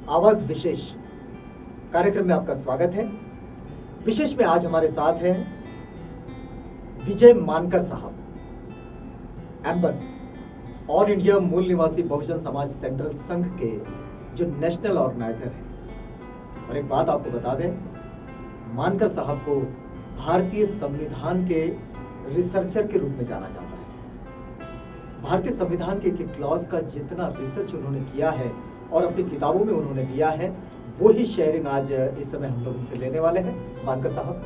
आवाज विशेष कार्यक्रम में आपका स्वागत है। विशेष में आज हमारे साथ हैं विजय मानकर साहब, एम्बस ऑल इंडिया मूल निवासी बहुजन समाज सेंट्रल संघ के जो नेशनल ऑर्गेनाइजर हैं। और एक बात आपको बता दें, मानकर साहब को भारतीय संविधान के रिसर्चर के रूप में जाना जाता है। भारतीय संविधान के एक क्लॉज का जितना रिसर्च उन्होंने किया है और अपनी किताबों में उन्होंने दिया है, वो ही शेयरिंग आज इस समय हम लोग उनसे लेने वाले हैं। मानकर साहब,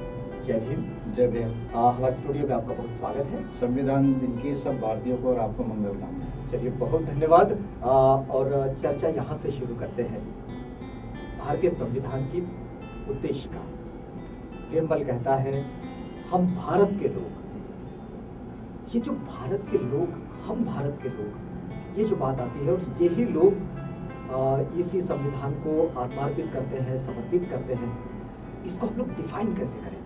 जय भीम। जय भीम। हमारे स्टूडियो में आपका बहुत स्वागत है। संविधान दिन की सब भारतीयों को और आपको मंगल कामना। चलिए, बहुत धन्यवाद। और चर्चा यहाँ से शुरू करते हैं भारतीय संविधान की उद्देश्य का। प्रियम्बल कहता है, हम भारत के लोग। ये जो भारत के लोग, हम भारत के लोग, ये जो बात आती है, और यही लोग इसी संविधान को आत्मार्पित करते हैं, समर्पित करते हैं। इसको हम लोग डिफाइन कैसे करें?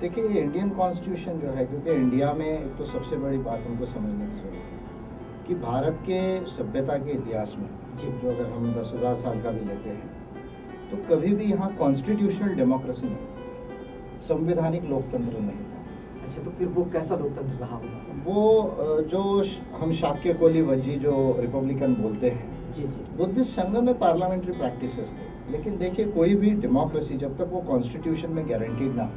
देखिए, ये इंडियन कॉन्स्टिट्यूशन जो है, क्योंकि इंडिया में एक तो सबसे बड़ी बात हमको समझने की जरूरत है कि भारत के सभ्यता के इतिहास में जो अगर हम 10,000 साल का भी लेते हैं, तो कभी भी यहाँ कॉन्स्टिट्यूशनल डेमोक्रेसी नहीं, संवैधानिक लोकतंत्र नहीं था। अच्छा, तो फिर वो कैसा लोकतंत्र रहा होगा? वो जो हम शाक्य कोली वज्जी जो रिपब्लिकन बोलते हैं, जी, बुद्धिस्ट संघ में पार्लियामेंट्री प्रैक्टिसेस थे। लेकिन देखिए, कोई भी डेमोक्रेसी जब तक वो कॉन्स्टिट्यूशन में गारंटीड ना हो,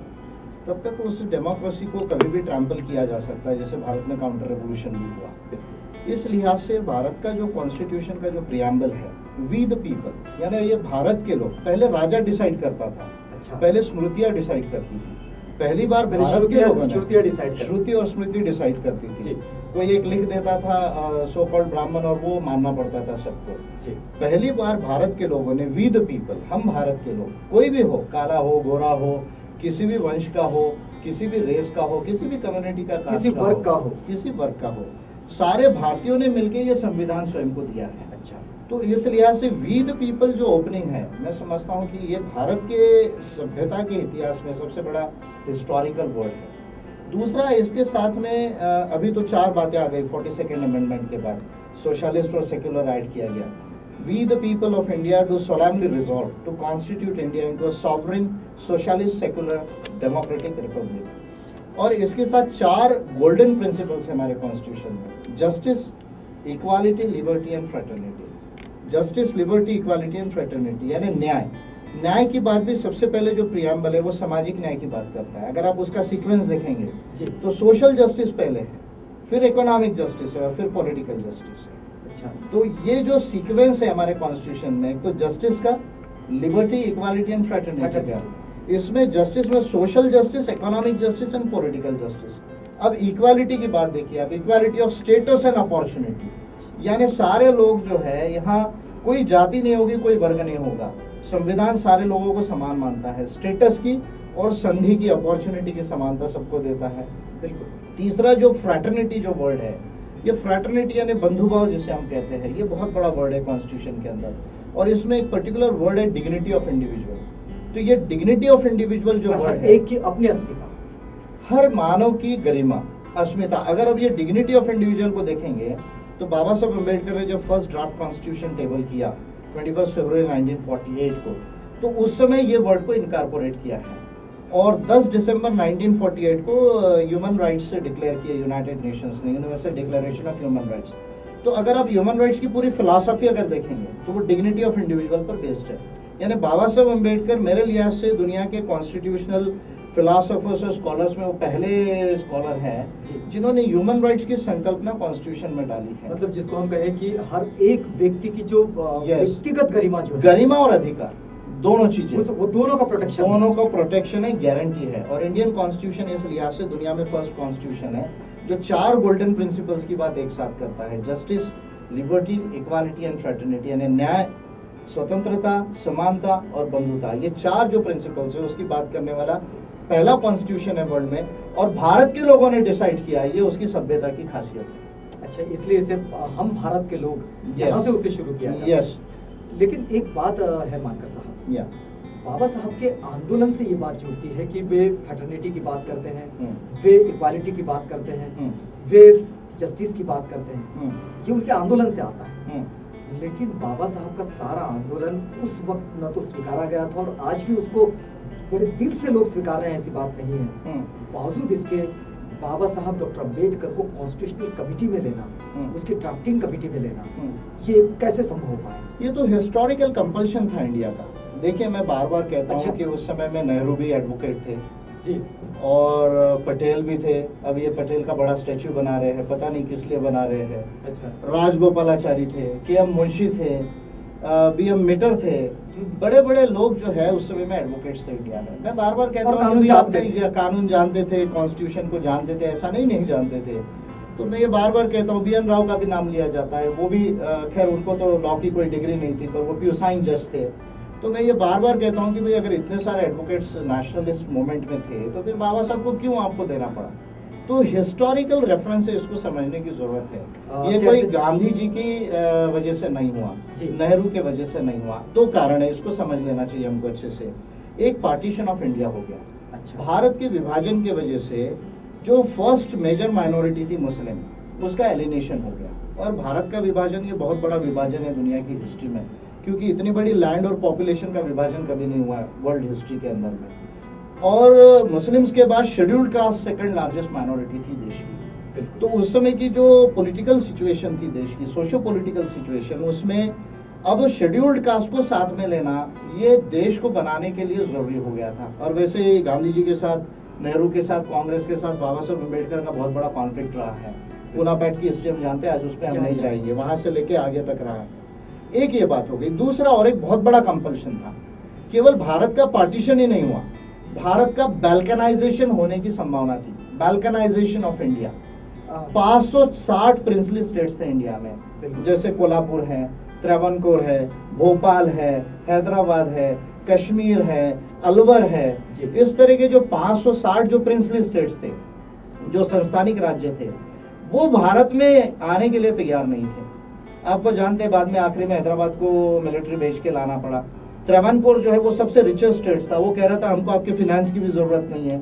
तब तक उस डेमोक्रेसी को कभी भी ट्रैम्पल किया जा सकता है, जैसे भारत में काउंटर रेवोल्यूशन भी हुआ। इस लिहाज से भारत का जो कॉन्स्टिट्यूशन का जो प्रियम्बल है, वी द पीपल, यानी ये भारत के लोग, पहले राजा डिसाइड करता था। अच्छा। पहले स्मृतियां डिसाइड करती थी। पहली बार श्रुति और स्मृति डिसाइड करती थी। कोई एक लिख देता था सो कॉल्ड ब्राह्मण, और वो मानना पड़ता था सबको। पहली बार भारत के लोगों ने, वी द पीपल, हम भारत के लोग, कोई भी हो, काला हो, गोरा हो, किसी भी वंश का हो, किसी भी रेस का हो, किसी भी कम्युनिटी का, किसी वर्ग का हो, किसी वर्ग का हो, सारे भारतीयों ने मिलकर ये संविधान स्वयं को दिया है। अच्छा, तो इस लिहाज से वी द पीपल जो ओपनिंग है, मैं समझता हूँ कि ये भारत के सभ्यता के इतिहास में सबसे बड़ा हिस्टोरिकल वर्ड है। दूसरा, इसके साथ में अभी तो 4 बातें आ गई 42nd अमेंडमेंट के बाद, सोशलिस्ट और सेक्युलर ऐड किया गया। We the people of India do solemnly resolve to constitute India into a sovereign, socialist, secular, democratic republic। और इसके साथ 4 गोल्डन प्रिंसिपल्स हमारे कॉन्स्टिट्यूशन में: justice, equality, liberty and fraternity. Justice, liberty, equality and fraternity, यानी न्याय। न्याय की बात भी सबसे पहले जो प्रियम्बल है वो सामाजिक न्याय की बात करता है। अगर आप उसका सीक्वेंस देखेंगे तो सोशल जस्टिस पहले है, फिर इकोनॉमिक जस्टिस है, और फिर पॉलिटिकल जस्टिस है। अच्छा, तो ये जो सीक्वेंस है हमारे कॉन्स्टिट्यूशन में, एक तो जस्टिस का, लिबर्टी, इक्वालिटी एंड फ्रेटर्निटी का। इसमें जस्टिस में social justice, economic justice and political justice. अब इक्वालिटी की बात देखिए आप, equality of status and opportunity, यानी सारे लोग जो है, यहाँ कोई जाति नहीं होगी, कोई वर्ग नहीं होगा। संविधान सारे लोगों को समान मानता है, स्टेटस की और संधि की, अपॉर्चुनिटी की समानता सबको देता है। बिल्कुल। तीसरा, जो फ्रैटर्निटी जो वर्ड है, ये फ्रैटर्निटी यानी बंधुभाव जिसे हम कहते हैं, ये बहुत बड़ा वर्ड है कॉन्स्टिट्यूशन के अंदर। और इसमें एक पर्टिकुलर वर्ड है डिग्निटी ऑफ इंडिविजुअल। तो ये डिग्निटी ऑफ इंडिविजुअल जो वर्ड है, एक की अपनी अस्मिता, हर मानव की गरिमा, अस्मिता। अगर अब ये डिग्निटी ऑफ इंडिविजुअल को देखेंगे तो बाबा साहब अम्बेडकर ने जब फर्स्ट ड्राफ्ट कॉन्स्टिट्यूशन टेबल किया 21 फरवरी 1948 को, तो उस समय ये वर्ड को इनकॉर्पोरेट किया है। और 10 दिसंबर 1948 को ह्यूमन राइट्स से डिक्लेयर किया यूनाइटेड नेशंस ने, universal declaration of human rights. तो अगर आप ह्यूमन राइट्स की पूरी फिलॉसफी अगर देखेंगे तो वो डिग्निटी ऑफ इंडिविजुअल पर बेस्ड है। यानी बाबा साहब अम्बेडकर मेरे लिहाज से दुनिया के कॉन्स्टिट्यूशनल फिलोसोफर्स और स्कॉलर्स में वो पहले स्कॉलर हैं जिन्होंने ह्यूमन राइट्स की संकल्पना कॉन्स्टिट्यूशन में डाली है। मतलब जिसको हम कहें कि हर एक व्यक्ति की जो व्यक्तिगत गरिमा, जो गरिमा और अधिकार, दोनों चीजें, वो दोनों का प्रोटेक्शन है, गारंटी है। और इंडियन कॉन्स्टिट्यूशन इस लिहाज से दुनिया में फर्स्ट कॉन्स्टिट्यूशन है जो 4 गोल्डन प्रिंसिपल्स की बात एक साथ करता है: justice, liberty, equality and fraternity, यानी न्याय, स्वतंत्रता, समानता और बंधुता। ये 4 जो प्रिंसिपल्स है उसकी बात करने वाला पहला कॉन्स्टिट्यूशन है वर्ल्ड में, और भारत के लोगों ने डिसाइड किया है, ये उसकी सभ्यता की खासियत है। अच्छा, इसलिए इसे हम भारत के लोग, यहाँ से उसे शुरू किया। यस। लेकिन एक बात है मानकर साहब, बाबा साहब के आंदोलन से ये बात जुड़ती है कि वे फ्रेटर्निटी की बात करते हैं, वे इक्वालिटी की बात करते हैं, वे जस्टिस की बात करते हैं। ये उनके आंदोलन से आता है। लेकिन बाबा साहब का सारा आंदोलन उस वक्त न तो स्वीकारा गया था और आज भी उसको बड़े दिल से लोग स्वीकार रहे हैं, ऐसी बात नहीं है। बावजूद इसके बाबा साहब डॉक्टर अम्बेडकर को कॉन्स्टिट्यूशनल कमेटी में लेना, उसकी ड्राफ्टिंग कमेटी में लेना, ये कैसे संभव हो पाया? ये तो हिस्टोरिकल कंपल्शन था इंडिया का। देखिए, मैं बार बार कहता अच्छा। हूँ कि उस समय में नेहरू भी एडवोकेट थे जी, और पटेल भी थे। अब ये पटेल का बड़ा स्टैचू बना रहे हैं, पता नहीं किस लिए बना रहे हैं। अच्छा, राजगोपालाचारी थे, के.एम. मुंशी थे, बी.एम. मिटर थे। बड़े बड़े लोग जो है उस समय में एडवोकेट्स थे इंडिया में। मैं बार बार कहता और हूँ कानून कि जानते आपने थे। ये कानून जानते थे, कॉन्स्टिट्यूशन को जानते थे, ऐसा नहीं जानते थे। तो मैं ये बार बार कहता हूँ, बी.एन. राव का भी नाम लिया जाता है। वो भी खैर उनको तो लॉ की कोई डिग्री नहीं थी, पर वो प्यूसाइन जज थे। तो मैं ये बार बार कहता हूँ कि भाई अगर इतने सारे एडवोकेट्स नेशनलिस्ट मूवमेंट में थे तो फिर बाबा साहब को क्यों आपको देना पड़ा? तो हिस्टोरिकल रेफरेंस से इसको समझने की जरूरत है। ये कोई गांधी जी की वजह से नहीं हुआ, नेहरू के वजह से नहीं हुआ। दो कारण है, इसको समझ लेना चाहिए हमको अच्छे से। एक, पार्टीशन ऑफ इंडिया हो गया। अच्छा, भारत के विभाजन के वजह से जो फर्स्ट मेजर माइनॉरिटी थी मुस्लिम, उसका एलिनेशन हो गया। और भारत का विभाजन ये बहुत बड़ा विभाजन है दुनिया की हिस्ट्री में, क्योंकि इतनी बड़ी लैंड और पॉपुलेशन का विभाजन कभी नहीं हुआ है वर्ल्ड हिस्ट्री के अंदर में। और मुस्लिम्स के बाद scheduled caste second largest minority थी देश की। तो उस समय की जो पॉलिटिकल सिचुएशन थी देश की, सोशो पॉलिटिकल सिचुएशन, उसमें अब शेड्यूल्ड कास्ट को साथ में लेना ये देश को बनाने के लिए जरूरी हो गया था। और वैसे ही गांधी जी के साथ, नेहरू के साथ, कांग्रेस के साथ बाबा साहब अम्बेडकर का बहुत बड़ा कॉन्फ्लिक्ट रहा है। पूना पैक्ट की हिस्ट्री हम जानते हैं, आज उस पर हम नहीं जाएंगे, वहां से लेके आगे तक रहा है। एक ये बात हो गई। दूसरा और एक बहुत बड़ा कंपल्शन था, केवल भारत का पार्टीशन ही नहीं हुआ, भारत का बैल्कनाइजेशन होने की संभावना थी। बैल्कनाइजेशन ऑफ इंडिया। 560 प्रिंसली स्टेट्स थे इंडिया में, जैसे कोल्हापुर है, त्रावणकोर है, भोपाल है, हैदराबाद है, कश्मीर है, अलवर है। इस तरह के जो 560 जो प्रिंसली स्टेट्स थे, जो संस्थानिक राज्य थे, वो भारत में आने के लिए तैयार नहीं थे। आपको जानते हैं, बाद में आखिरी में हैदराबाद को मिलिट्री भेज के लाना पड़ा। त्रावणकोर जो है वो सबसे रिचेस्ट स्टेट था, वो कह रहा था हमको आपके फिनेंस की भी जरूरत नहीं है।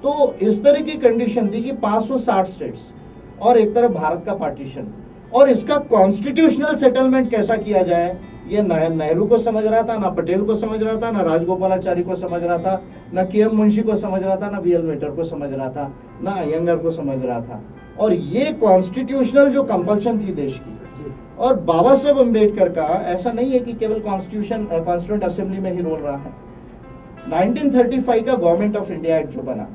तो इस तरह की कंडीशन थी कि 560 स्टेट्स और एक तरफ भारत का पार्टीशन, और इसका कॉन्स्टिट्यूशनल सेटलमेंट कैसा किया जाए ये नेहरू को समझ रहा था, ना पटेल को समझ रहा था, ना राजगोपालाचारी को समझ रहा था, ना के.एम. मुंशी को समझ रहा था, ना बी.एल. मिटर को समझ रहा था, ना अयंगर को समझ रहा था। और ये कॉन्स्टिट्यूशनल जो कंपल्शन थी देश की, और बाबा साहब अम्बेडकर का ऐसा नहीं है कि केवल कॉन्स्टिट्यूंट असेंबली में ही रोल रहा है। 1935 का गवर्नमेंट ऑफ इंडिया एक्ट जो बना,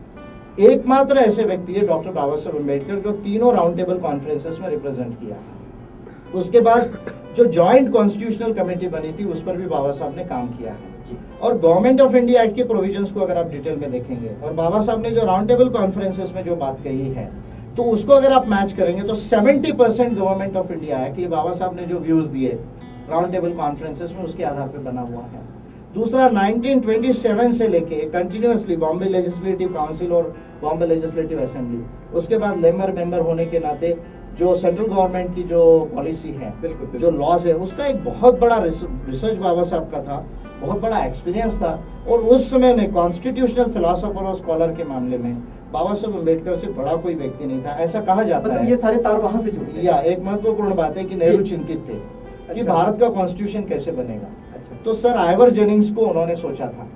एकमात्र ऐसे व्यक्ति है डॉक्टर बाबा साहब अम्बेडकर, जो तीनों राउंड टेबल कॉन्फ्रेंसेस में रिप्रेजेंट किया। उसके बाद जो जॉइंट कॉन्स्टिट्यूशनल कमेटी बनी थी, उस पर भी बाबा साहब ने काम किया है। और गवर्नमेंट ऑफ इंडिया एक्ट के प्रोविजंस को अगर आप डिटेल में देखेंगे, और बाबा साहब ने जो राउंड टेबल कॉन्फ्रेंसेस में जो बात कही है, तो उसको अगर आप मैच करेंगे तो 70% गवर्नमेंट ऑफ इंडिया एक्ट, ये बाबा साहब ने जो व्यूज दिए राउंड टेबल कॉन्फ्रेंसेस में, उसके आधार पर बना हुआ है। दूसरा, 1927 से लेके कंटिन्यूअसली बॉम्बे लेजिस्लेटिव काउंसिल और बॉम्बे लेजिस्लेटिव असेंबली, उसके बाद लेबर मेंबर होने के नाते जो सेंट्रल गवर्नमेंट की जो पॉलिसी है, जो लॉज है, उसका एक बहुत बड़ा रिसर्च बाबा साहब का था, बहुत बड़ा एक्सपीरियंस था। और उस समय में कॉन्स्टिट्यूशनल फिलोसोफर और स्कॉलर के मामले में बाबा साहब अम्बेडकर से बड़ा कोई व्यक्ति नहीं था, ऐसा कहा जाता है। ये सारे तार वहां से जुड़े। या एक महत्वपूर्ण बात है कि नेहरू चिंतित थे कि भारत का कॉन्स्टिट्यूशन कैसे बनेगा। तो सर आइवर जेनिंग्स को उन्होंने सोचा था,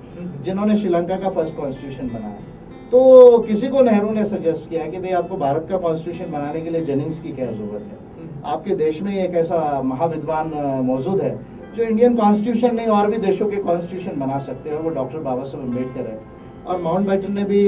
जिन्होंने श्रीलंका का फर्स्ट कॉन्स्टिट्यूशन बनाया। तो किसी को नेहरू ने सजेस्ट किया कि भाई आपको भारत का कॉन्स्टिट्यूशन बनाने के लिए जेनिंग्स की क्या जरूरत है, आपके देश में एक ऐसा महाविद्वान मौजूद है जो इंडियन कॉन्स्टिट्यूशन नहीं और भी देशों के कॉन्स्टिट्यूशन बना सकते हैं, वो डॉक्टर बाबा साहब अम्बेडकर है। और माउंटबेटन ने भी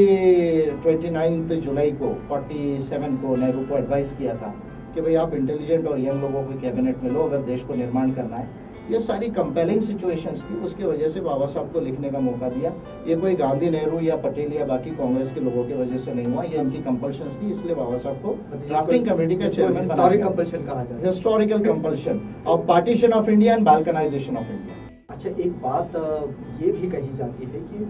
29 जुलाई को 47 को नेहरू को एडवाइस किया था कि भाई आप इंटेलिजेंट और यंग लोगों को कैबिनेट में लो अगर देश को निर्माण करना है। ये सारी कंपेलिंग सिचुएशंस थी, उसके वजह से बाबा साहब को लिखने का मौका दिया। ये कोई गांधी, नेहरू या पटेल या बाकी कांग्रेस के लोगों की वजह से नहीं हुआ, ये इनकी कंपल्शंस थी, इसलिए बाबा साहब को ड्राफ्टिंग कमेटी का चेयरमैन बनाया। कंपल्शन कहा जाता है, historical compulsion of partition of India and balkanization of India. अच्छा, एक बात ये भी कही जाती है कि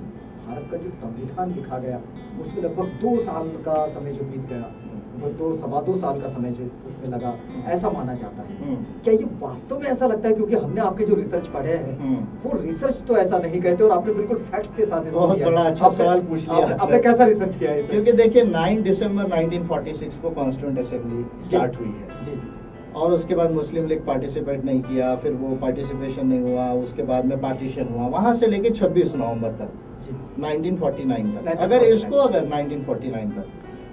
भारत का जो संविधान लिखा गया उसमें लगभग 2 साल का समय जो बीत गया, लगभग 2 साल का समय जो उसमें लगा, ऐसा माना जाता है। क्या ये वास्तव में ऐसा लगता है? क्योंकि हमने आपके जो रिसर्च पढ़े हैं वो रिसर्च तो ऐसा नहीं कहते, और आपने बिल्कुल फैक्ट्स के साथ इसको बहुत बड़ा अच्छा सवाल पूछ लिया आपने कैसा रिसर्च किया है? क्योंकि देखिए 9 दिसंबर 1946 को कॉन्स्टिट्यूंट असेंबली स्टार्ट हुई है। जी जी। और उसके बाद मुस्लिम लीग पार्टिसिपेट नहीं किया, फिर वो पार्टिसिपेशन नहीं हुआ, उसके बाद में पार्टीशन हुआ, वहां से लेके 26 नवंबर तक, 1949 तक। अगर इसको अगर 1949 तक,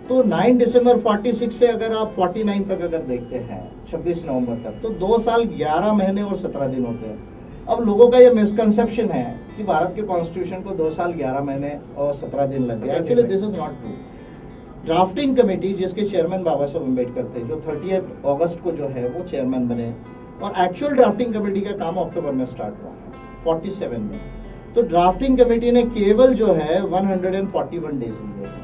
तो 9 दिसंबर 46 से अगर आप 49 तक अगर देखते हैं 26 नवंबर तक, तो 2 साल 11 महीने और 17 दिन होते हैं। अब लोगों का ये मिसकंसेप्शन है कि भारत के कॉन्स्टिट्यूशन को 2 साल 11 महीने और 17 दिन लगे। Actually this is not true. Drafting committee जिसके चेयरमैन बाबा साहब अम्बेडकर थे, जो 30 अगस्त को जो है वो चेयरमैन बने, और एक्चुअल ड्राफ्टिंग कमेटी का काम अक्टूबर में स्टार्ट हुआ है 47 में। तो ड्राफ्टिंग कमेटी ने केवल जो है 141 डेज लिए हैं।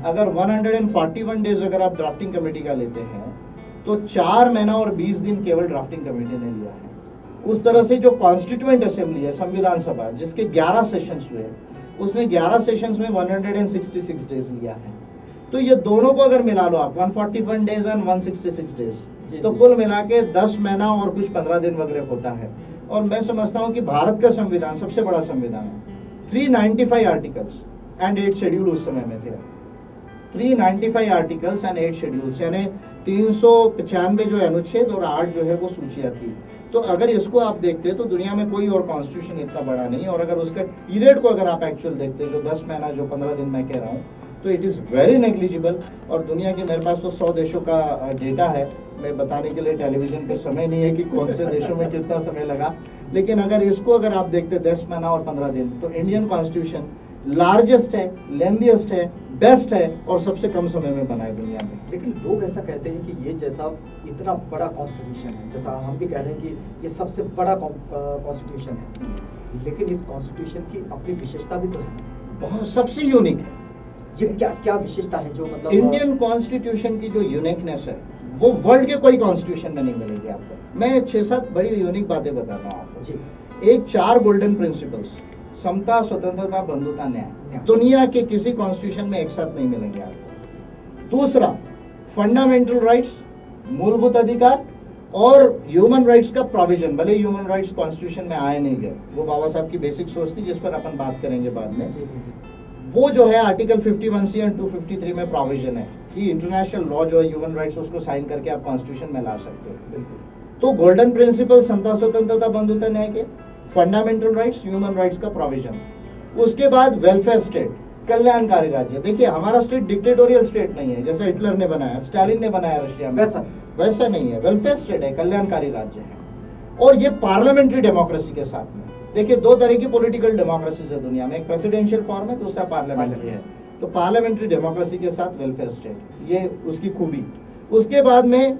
अगर 141 डेज अगर आप ड्राफ्टिंग कमेटी का लेते हैं तो 4 महीना और 20 दिन केवल ड्राफ्टिंग कमेटी ने लिया है। उस तरह से जो कॉन्स्टिट्यूएंट असेंबली है, संविधान सभा, जिसके 11 सेशंस हुए, उसने 11 सेशंस में 166 डेज लिया है। तो ये दोनों को अगर मिला लो आप, 141 डेज एंड 166 डेज, तो कुल मिला के 10 महीना और कुछ 15 दिन वगैरह होता है। और मैं समझता हूँ कि भारत का संविधान सबसे बड़ा संविधान है। 395 आर्टिकल्स एंड 8 शेड्यूल उस समय में थे। 395 आर्टिकल्स एंड 8 शेड्यूल्स, यानी 395 जो अनुच्छेद और 8 जो है वो सूचियां थी। तो अगर इसको आप देखते तो दुनिया में कोई और कॉन्स्टिट्यूशन इतना बड़ा नहीं। और अगर उसका पीरियड को अगर आप एक्चुअल देखते, जो 10 महीना जो 15 दिन मैं कह रहा हूँ, तो इट इज वेरी नेग्लिजिबल। और दुनिया के, मेरे पास तो 100 देशों का डेटा है, मैं बताने के लिए टेलीविजन पे समय नहीं है कि कौन से देशों में कितना समय लगा। लेकिन अगर इसको अगर आप देखते 10 महीना और 15 दिन, तो इंडियन कॉन्स्टिट्यूशन लार्जेस्ट है, लेंथीएस्ट है, बेस्ट है और सबसे कम समय में बना है दुनिया में। लेकिन लोग ऐसा कहते हैं कि ये जैसा इतना बड़ा कॉन्स्टिट्यूशन है, जैसा हम भी कह रहे हैं कि ये सबसे बड़ा कॉन्स्टिट्यूशन है, लेकिन इस कॉन्स्टिट्यूशन की अपनी विशेषता भी तो है, बहुत सबसे यूनिक है। ये क्या क्या विशेषता है जो मतलब इंडियन कॉन्स्टिट्यूशन की जो यूनिकनेस है वो वर्ल्ड के कोई कॉन्स्टिट्यूशन में नहीं मिलेगी आपको। मैं 6-7 बड़ी यूनिक बातें बताता हूँ आपको जी। एक 4 गोल्डन प्रिंसिपल्स, समता, स्वतंत्रता, बंधुता, न्याय, दुनिया के किसी कॉन्स्टिट्यूशन में एक साथ नहीं मिलेंगे आपको। दूसरा, फंडामेंटल राइट्स, मूलभूत अधिकार और ह्यूमन राइट्स का प्रोविजन। भले ह्यूमन राइट्स कॉन्स्टिट्यूशन में आए नहीं गए, वो बाबा साहब की बेसिक सोच थी जिस पर अपन बात करेंगे बाद में। जी। वो जो है आर्टिकल 51C एंड 253 में प्रोविजन है कि इंटरनेशनल लॉ जो है ह्यूमन राइट्स, उसको साइन करके आप कॉन्स्टिट्यूशन में ला सकते हो। तो गोल्डन प्रिंसिपल, समता, स्वतंत्रता, बंधुता, न्याय के, फंडामेंटल राइट्स, ह्यूमन राइट्स का प्रोविजन। उसके बाद वेलफेयर स्टेट, कल्याणकारी राज्य। देखिए हमारा स्टेट डिक्टेटोरियल स्टेट नहीं है जैसा हिटलर ने बनाया, स्टालिन ने बनाया रशिया में, वैसा नहीं है। वेलफेयर स्टेट है, कल्याणकारी राज्य है। और ये पार्लियामेंट्री डेमोक्रेसी के साथ में। देखिए 2 तरह की पॉलिटिकल डेमोक्रेसी है दुनिया में, एक प्रेसिडेंशियल फॉर्म है, दूसरा पार्लियामेंट्री है। तो पार्लियामेंट्री डेमोक्रेसी के साथ वेलफेयर स्टेट, ये उसकी खूबी। उसके बाद में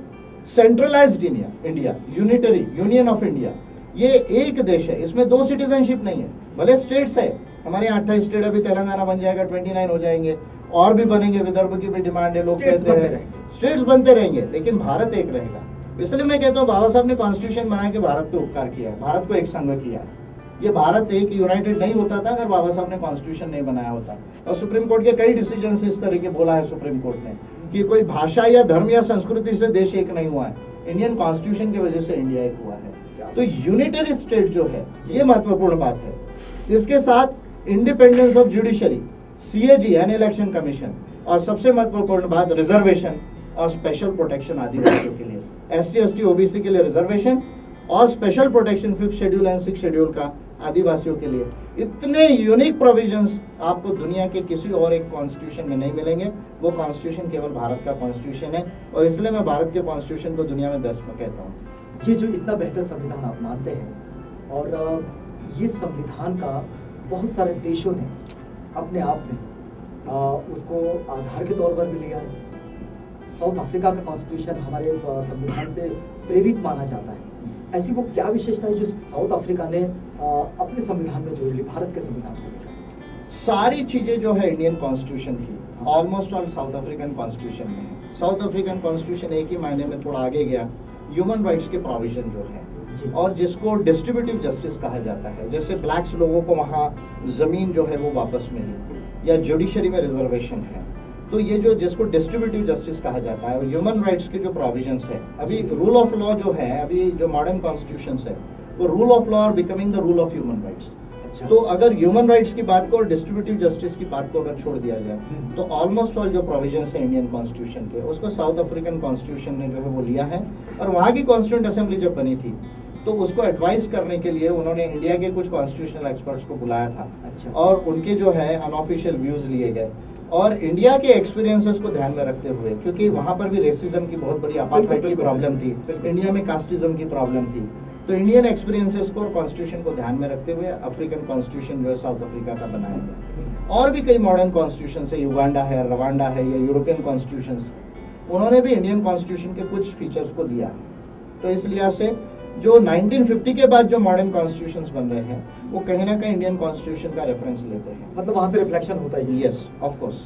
centralised India, unitary union of India. ये एक देश है, इसमें 2 सिटीजनशिप नहीं है। भले स्टेट्स है, हमारे 28 स्टेट, अभी तेलंगाना बन जाएगा, 29 हो जाएंगे और भी बनेंगे, विदर्भ की भी डिमांड है, लोग कहते हैं स्टेट्स बनते रहेंगे, लेकिन भारत एक रहेगा। इसलिए मैं कहता हूँ बाबा साहब ने कॉन्स्टिट्यूशन बना के भारत पे उपकार किया है, भारत को एक संघ किया है। ये भारत एक यूनाइटेड नहीं होता था अगर बाबा साहब ने कॉन्स्टिट्यूशन नहीं बनाया होता। और सुप्रीम कोर्ट के कई डिसीजन इस तरीके बोला है सुप्रीम कोर्ट ने कि कोई भाषा या धर्म या संस्कृति से देश एक नहीं हुआ है, इंडियन कॉन्स्टिट्यूशन की वजह से इंडिया एक हुआ है। तो यूनिटरी स्टेट जो है ये महत्वपूर्ण बात है। इसके साथ इंडिपेंडेंस ऑफ जुडिशरी, सीएजी यानी इलेक्शन कमीशन, और सबसे महत्वपूर्ण बात रिजर्वेशन और स्पेशल प्रोटेक्शन आदिवासियों के लिए, SC ST OBC के लिए रिजर्वेशन और special protection 5th schedule and 6th schedule का आदिवासियों के लिए। इतने यूनिक प्रोविजंस आपको दुनिया के किसी और एक कॉन्स्टिट्यूशन में नहीं मिलेंगे। वो कॉन्स्टिट्यूशन केवल भारत का कॉन्स्टिट्यूशन है और इसलिए मैं भारत के कॉन्स्टिट्यूशन को दुनिया में बेस्ट में कहता हूँ। ये जो इतना बेहतर संविधान आप मानते हैं और ये संविधान का बहुत सारे देशों ने अपने आप में उसको आधार के तौर पर भी लिया है। साउथ अफ्रीका का कॉन्स्टिट्यूशन हमारे संविधान से प्रेरित माना जाता है। ऐसी वो क्या विशेषता है जो साउथ अफ्रीका ने अपने संविधान में जोड़ ली भारत के संविधान से? सारी चीजें जो है इंडियन कॉन्स्टिट्यूशन की almost all south African constitution में है। साउथ अफ्रीकन कॉन्स्टिट्यूशन एक ही मायने में थोड़ा आगे गया, ह्यूमन राइट्स के प्रोविजन जो है और जिसको डिस्ट्रीब्यूटिव जस्टिस कहा जाता है, जैसे ब्लैक्स लोगों को वहाँ जमीन जो है वो वापस मिली, या जुडिशरी में रिजर्वेशन है, तो ये जो जिसको डिस्ट्रीब्यूटिव जस्टिस कहा जाता है और ह्यूमन राइट्स के जो प्रोविजंस है। अभी रूल ऑफ लॉ जो है, अभी जो मॉडर्न कॉन्स्टिट्यूशन है वो rule of law are becoming the rule of human rights. अच्छा। तो अगर ह्यूमन राइट्स की बात को और डिस्ट्रीब्यूटिव जस्टिस की बात को अगर छोड़ दिया जाए तो ऑलमोस्ट ऑल जो प्रोविजंस है इंडियन कॉन्स्टिट्यूशन के उसको साउथ अफ्रीकन कॉन्स्टिट्यूशन ने जो है वो लिया है। और वहाँ की कॉन्स्टिट्यूंट असेंबली जब बनी थी तो उसको एडवाइस करने के लिए उन्होंने इंडिया के कुछ कॉन्स्टिट्यूशनल एक्सपर्ट्स को बुलाया था। अच्छा। और उनके जो है अनऑफिशियल व्यूज लिए गए और इंडिया के एक्सपीरियंसेस को ध्यान में रखते हुए, क्योंकि वहां पर भी रेसिज्म की बहुत बड़ी अपार्थाइड की प्रॉब्लम थी, इंडिया में कास्टिज्म की प्रॉब्लम थी, तो इंडियन एक्सपीरियंसेस को और कॉन्स्टिट्यूशन को ध्यान में रखते हुए अफ्रीकन कॉन्स्टिट्यूशन जो है साउथ अफ्रीका का बनाया गया। और भी कई मॉडर्न कॉन्स्टिट्यूशन है, युगांडा है, रवांडा है या यूरोपियन कॉन्स्टिट्यूशन, उन्होंने भी इंडियन कॉन्स्टिट्यूशन के कुछ फीचर्स को लिया। तो इस लिहाज से जो 1950 के बाद जो मॉडर्न कॉन्स्टिट्यूशंस बन रहे हैं वो कहीं ना कहीं इंडियन कॉन्स्टिट्यूशन का रेफरेंस लेते हैं। मतलब वहां से रिफ्लेक्शन होता ही है। Yes, of course.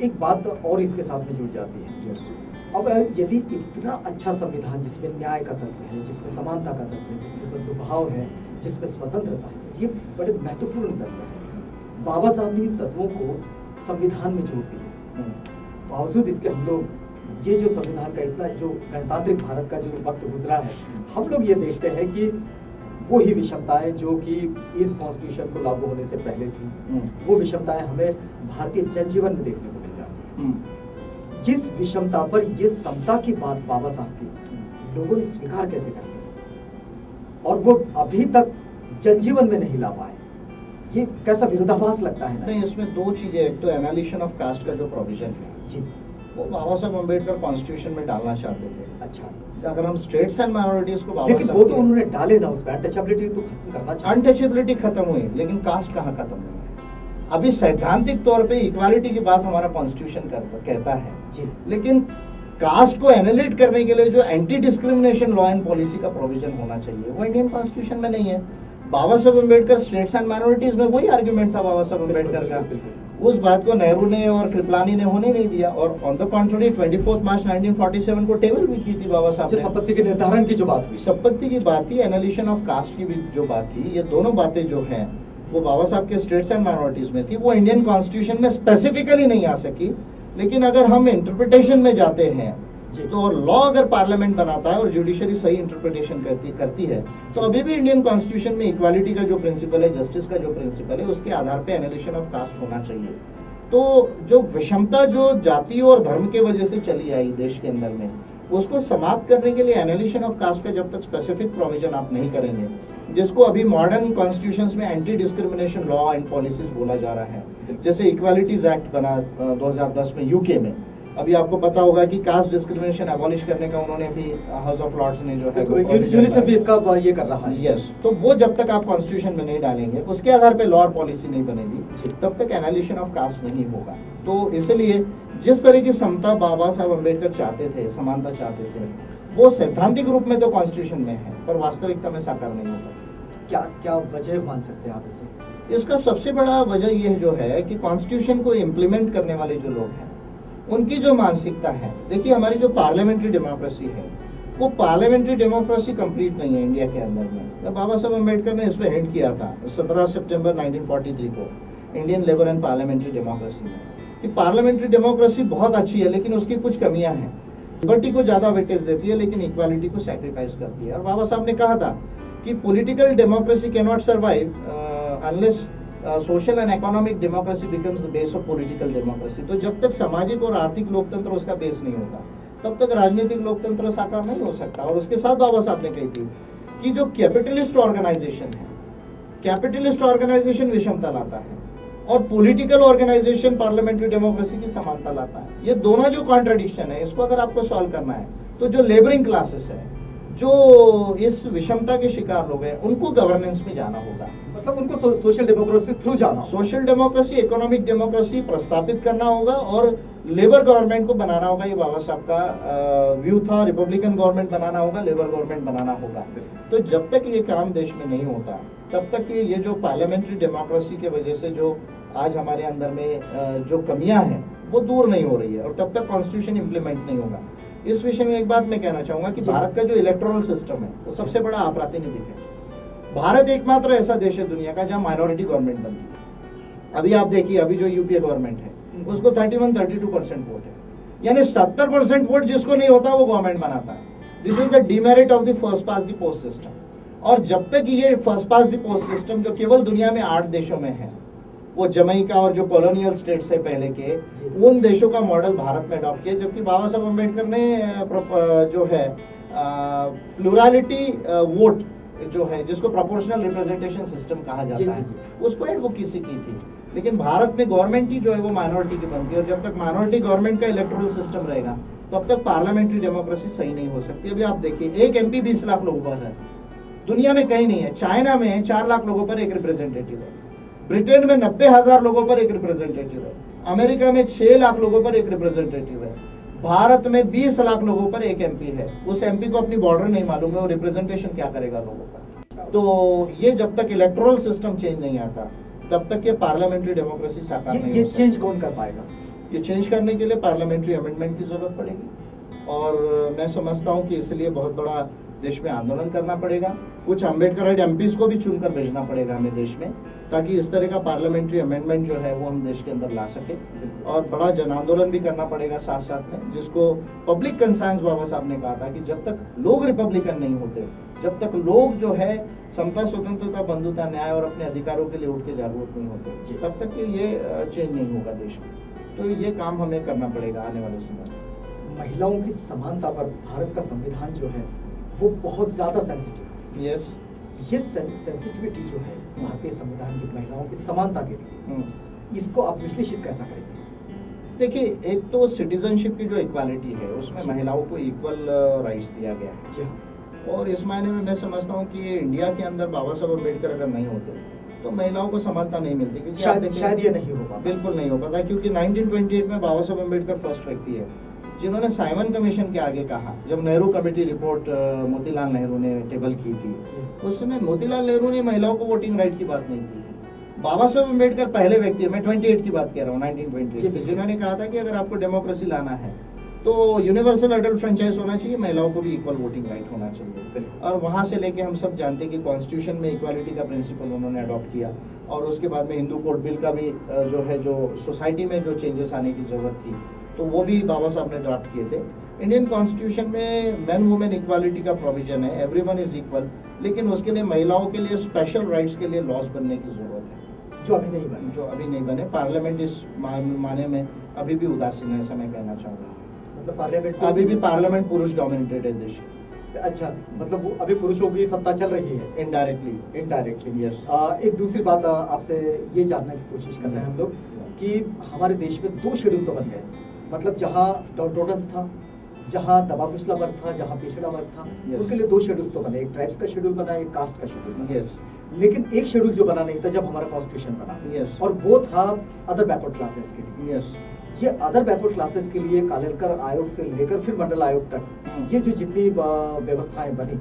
एक बात और इसके साथ में जुड़ जाती है। अब यदि इतना अच्छा संविधान जिसमें न्याय का तत्व है, जिसमें समानता का तत्व है, जिसमें बंधुभाव है, जिसमें स्वतंत्रता है, ये बड़े महत्वपूर्ण तत्व है, बाबा साहब ने इन तत्वों को संविधान में जोड़ दिया। बावजूद इसके हम लोग ये जो संविधान का इतना जो गणतांत्रिक भारत का जो वक्त गुजरा है, हम लोग ये देखते हैं कि वो ही विषमताएं जो कि इस कॉन्स्टिट्यूशन को लागू होने से पहले थी, वो विषमताएं हमें भारतीय जनजीवन में देखने को मिल जाती है। इस विषमता पर ये समता की बात बाबा साहब की लोगों ने स्वीकार कैसे कर लिया और वो अभी तक जनजीवन में नहीं ला पाए, ये कैसा विरोधाभास लगता है ना? नहीं, इसमें दो चीजें, एक तो एनालिशन ऑफ कास्ट का जो प्रोविजन है जी, वो बाबा साहब अम्बेडकर कॉन्स्टिट्यूशन में डालना चाहते थे। अच्छा, अगर हम स्टेट्स एंड माइनॉरिटीज को बाबा लेकिन साहब वो तो उन्होंने डाले ना, उसमें अनटचेबिलिटी तो खत्म करना चाहिए। अनटचेबिलिटी खत्म हुई, लेकिन कास्ट कहाँ खत्म हुई? अभी सैद्धांतिक तौर पे इक्वालिटी की बात हमारा कॉन्स्टिट्यूशन कहता है जी, लेकिन कास्ट को एनालिट करने के लिए जो anti discrimination law and policy का प्रोविजन होना चाहिए वो इंडियन कॉन्स्टिट्यूशन में नहीं है। बाबा Saheb Ambedkar states and minorities में वही आर्ग्यूमेंट था बाबा साहब अम्बेडकर का, उस बात को नेहरू ने और कृपलानी ने होने नहीं दिया। और ऑन द कॉन्ट्ररी 24 मार्च 1947 को टेबल भी की थी बाबा साहब ने। संपत्ति के निर्धारण की जो बात हुई, संपत्ति की बात थी, एनालिशन ऑफ कास्ट की भी जो बात थी, ये दोनों बातें जो हैं वो बाबा साहब के स्टेट्स एंड माइनॉरिटीज में थी, वो इंडियन कॉन्स्टिट्यूशन में स्पेसिफिकली नहीं आ सकी। लेकिन अगर हम इंटरप्रिटेशन में जाते हैं तो लॉ अगर पार्लियामेंट बनाता है और जुडिशरी सही इंटरप्रिटेशन करती है तो अभी भी इंडियन कॉन्स्टिट्यूशन में इक्वालिटी का जो प्रिंसिपल है, जस्टिस का जो प्रिंसिपल है, उसके आधार पे एनालिशन ऑफ कास्ट होना चाहिए। तो जो विषमता जो जाति और धर्म के वजह से चली आई देश के अंदर में, उसको समाप्त करने के लिए एनालिशन ऑफ कास्ट का जब तक स्पेसिफिक प्रोविजन आप नहीं करेंगे, जिसको अभी मॉडर्न कॉन्स्टिट्यूशंस में anti discrimination law and policies बोला जा रहा है, जैसे इक्वालिटीज एक्ट बना 2010 में यूके में, अभी आपको पता होगा कि कास्ट डिस्क्रिमिनेशन अबॉलिश करने का उन्होंने भी हाउस ऑफ लॉर्ड्स ने जो है यूनिसेफ भी इसका ये कर रहा है। यस, तो वो जब तक आप कॉन्स्टिट्यूशन में नहीं डालेंगे, उसके आधार पे लॉ और पॉलिसी नहीं बनेगी, तब तक एनालिशन ऑफ कास्ट नहीं होगा। तो इसलिए जिस तरह की समता बाबा साहब अम्बेडकर चाहते थे, समानता चाहते थे, वो सैद्धांतिक रूप में तो कॉन्स्टिट्यूशन में है पर वास्तविकता में साकार नहीं होगा। क्या क्या वजह मान सकते हैं आप इसे? इसका सबसे बड़ा वजह यह जो है कि कॉन्स्टिट्यूशन को इम्प्लीमेंट करने वाले जो लोग हैं उनकी जो मानसिकता है, देखिए हमारी जो पार्लियामेंट्री डेमोक्रेसी है वो पार्लियामेंट्री डेमोक्रेसी कंप्लीट नहीं है इंडिया के अंदर में। बाबा साहब अम्बेडकर ने इस पर हिंट किया था 17 सितंबर 1943 को Indian labour and parliamentary democracy में कि पार्लियामेंट्री डेमोक्रेसी बहुत अच्छी है लेकिन उसकी कुछ कमियां हैं। लिबर्टी को ज्यादा वेटेज देती है लेकिन इक्वालिटी को सैक्रिफाइस करती है। और बाबा साहब ने कहा था कि political democracy can not survive unless social and economic democracy becomes the base of political democracy. तो जब तक सामाजिक और आर्थिक लोकतंत्र उसका बेस नहीं होता तब तक राजनीतिक लोकतंत्र साकार नहीं हो सकता। और उसके साथ बाबा साहब ने कही थी कि जो कैपिटलिस्ट ऑर्गेनाइजेशन है, कैपिटलिस्ट ऑर्गेनाइजेशन विषमता लाता है और पॉलिटिकल ऑर्गेनाइजेशन पार्लियामेंट्री डेमोक्रेसी की समानता लाता है। ये दोनों जो कॉन्ट्रडिक्शन है, इसको अगर आपको सॉल्व करना है तो जो लेबरिंग क्लासेस है, जो इस विषमता के शिकार लोग हैं, उनको गवर्नेंस में जाना होगा। मतलब उनको सोशल डेमोक्रेसी थ्रू जाना, सोशल डेमोक्रेसी, इकोनॉमिक डेमोक्रेसी प्रस्तापित करना होगा और लेबर गवर्नमेंट को बनाना होगा। ये बाबा साहब का व्यू था। रिपब्लिकन गवर्नमेंट बनाना होगा, लेबर गवर्नमेंट बनाना होगा। तो जब तक ये काम देश में नहीं होता तब तक ये जो पार्लियामेंट्री डेमोक्रेसी के वजह से जो आज हमारे अंदर में जो कमियां हैं वो दूर नहीं हो रही है और तब तक कॉन्स्टिट्यूशन इंप्लीमेंट नहीं होगा। इस विषय में एक बात मैं कहना चाहूंगा कि भारत का जो इलेक्टोरल सिस्टम है वो सबसे बड़ा अप्रातिनिधिक है। भारत एकमात्र ऐसा देश है दुनिया का जहां माइनॉरिटी गवर्नमेंट बनती है। अभी आप देखिए, अभी जो यूपीए गवर्नमेंट है उसको 31-32% वोट है, यानी 70% वोट जिसको नहीं होता वो गवर्नमेंट बनाता है। This is the demerit of the first past the post system. और जब तक ये first pass the post system जो केवल दुनिया में 8 देशों में है, वो जमैका और जो कॉलोनियल स्टेट्स है पहले के, उन देशों का मॉडल भारत में अडॉप्ट किया, जबकि बाबा साहब अम्बेडकर ने जो है प्लुरलिटी वोट जो है, जिसको प्रोपोर्शनल रिप्रेजेंटेशन सिस्टम कहा जाता है, उसको एडवोकेसी की थी। लेकिन भारत में गवर्नमेंट ही जो है वो माइनॉरिटी की बनती है, और जब तक माइनॉरिटी गवर्नमेंट का इलेक्टोरल सिस्टम रहेगा तब तक पार्लियामेंट्री डेमोक्रेसी सही नहीं हो सकती। अभी आप देखिए, एक एमपी 20 लाख लोगों पर है, दुनिया में कहीं नहीं है। चाइना में 4 लाख लोगों पर एक रिप्रेजेंटेटिव है, ब्रिटेन में 90,000 लोगों पर एक रिप्रेजेंटेटिव है, अमेरिका में 6 लाख लोगों पर एक रिप्रेजेंटेटिव है, भारत में 20 लाख लोगों पर एक एमपी है। उस एमपी को अपनी बॉर्डर नहीं मालूम है, वो रिप्रेजेंटेशन क्या करेगा लोगों का। तो ये जब तक इलेक्टोरल सिस्टम चेंज नहीं आता तब तक ये पार्लियामेंट्री डेमोक्रेसी साकार नहीं हो सकती। ये चेंज कौन कर पाएगा? ये चेंज करने के लिए पार्लियामेंट्री अमेंडमेंट की जरूरत पड़ेगी, और मैं समझता हूँ कि इसलिए बहुत बड़ा देश में आंदोलन करना पड़ेगा। कुछ अम्बेडकराइट एमपीज को भी चुनकर भेजना पड़ेगा हमें देश में, ताकि इस तरह का पार्लियामेंट्री अमेंडमेंट जो है वो हम देश के अंदर ला सके। और बड़ा जन आंदोलन भी करना पड़ेगा साथ साथ में, जिसको पब्लिक कंसर्न्स बाबा साहब ने कहा था कि जब तक लोग रिपब्लिकन नहीं होते, जब तक लोग जो है समता, स्वतंत्रता, बंधुता, न्याय और अपने अधिकारों के लिए उठ के जागरूक नहीं होते, तब तक ये चेंज नहीं होगा देश में। तो ये काम हमें करना पड़ेगा आने वाले समय में। महिलाओं की समानता पर भारत का संविधान जो है वो बहुत ज्यादा सेंसिटिव है। यस, ये सेंसिटिविटी जो है भारतीय संविधान की महिलाओं की समानता के लिए, इसको आप विश्लेषित कैसा करेंगे? देखिए, एक तो सिटीजनशिप की जो इक्वालिटी है उसमें महिलाओं को इक्वल राइट्स दिया गया है। जी, और इस मायने में मैं समझता हूँ कि इंडिया के अंदर बाबा साहब अम्बेडकर अगर नहीं होते तो महिलाओं को समानता नहीं मिलती, क्योंकि शायद ये नहीं हो पाता। बिल्कुल नहीं हो पाता, क्योंकि 1928 में बाबा साहब अम्बेडकर फर्स्ट व्यक्ति है जिन्होंने साइमन कमीशन के आगे कहा, जब नेहरू कमेटी रिपोर्ट मोतीलाल नेहरू ने टेबल की थी, उस समय मोतीलाल नेहरू ने महिलाओं को वोटिंग राइट की बात नहीं की थी। बाबा साहब अम्बेडकर पहले व्यक्ति है, मैं 28 की बात कह रहा हूँ, 1928, जिन्होंने कहा था कि अगर आपको डेमोक्रेसी लाना है तो यूनिवर्सल अडल्ट फ्रेंचाइज होना चाहिए, महिलाओं को भी इक्वल वोटिंग राइट होना चाहिए। और वहां से लेके हम सब जानते हैं कि कॉन्स्टिट्यूशन में इक्वालिटी का प्रिंसिपल उन्होंने अडॉप्ट किया, और उसके बाद में हिंदू कोड बिल का भी जो है, जो सोसाइटी में जो चेंजेस आने की जरूरत थी, तो वो भी बाबा साहब ने ड्राफ्ट किए थे। इंडियन कॉन्स्टिट्यूशन में मैन वुमेन इक्वालिटी का प्रोविजन है, एवरीवन इज इक्वल, लेकिन उसके लिए महिलाओं के लिए स्पेशल राइट्स के लिए लॉज बनने की जरूरत है, जो अभी नहीं बने। पार्लियामेंट इस माने में अभी भी उदासीन है, ऐसा मैं कहना चाहूंगा। मतलब पार्लियामेंट अभी भी पार्लियामेंट पुरुष डोमिनेटेड है देश। अच्छा, मतलब वो अभी पुरुषों की सत्ता चल रही है इनडायरेक्टली। यस। एक दूसरी बात आपसे ये जानने की कोशिश कर रहे हैं हम लोग कि हमारे देश में 2 शेड्यूल तो बन गए, मतलब जहाँ डाउन था, जहाँ दबा कुचला वर्ग था, जहाँ पिछड़ा वर्ग था, उनके लिए 2 शेड्यूल्स तो बने, एक ट्राइब्स का शेड्यूल बना, एक कास्ट का शेड्यूल बना। यस। लेकिन एक शेड्यूल जो बना नहीं था जब हमारा कॉन्स्टिट्यूशन बना, यस, और वो था अदर बैकवर्ड क्लासेस के लिए। यस। ये अदर बैकवर्ड क्लासेस के लिए कालेलकर आयोग से लेकर फिर मंडल आयोग तक ये जो जितनी व्यवस्थाएं बनी,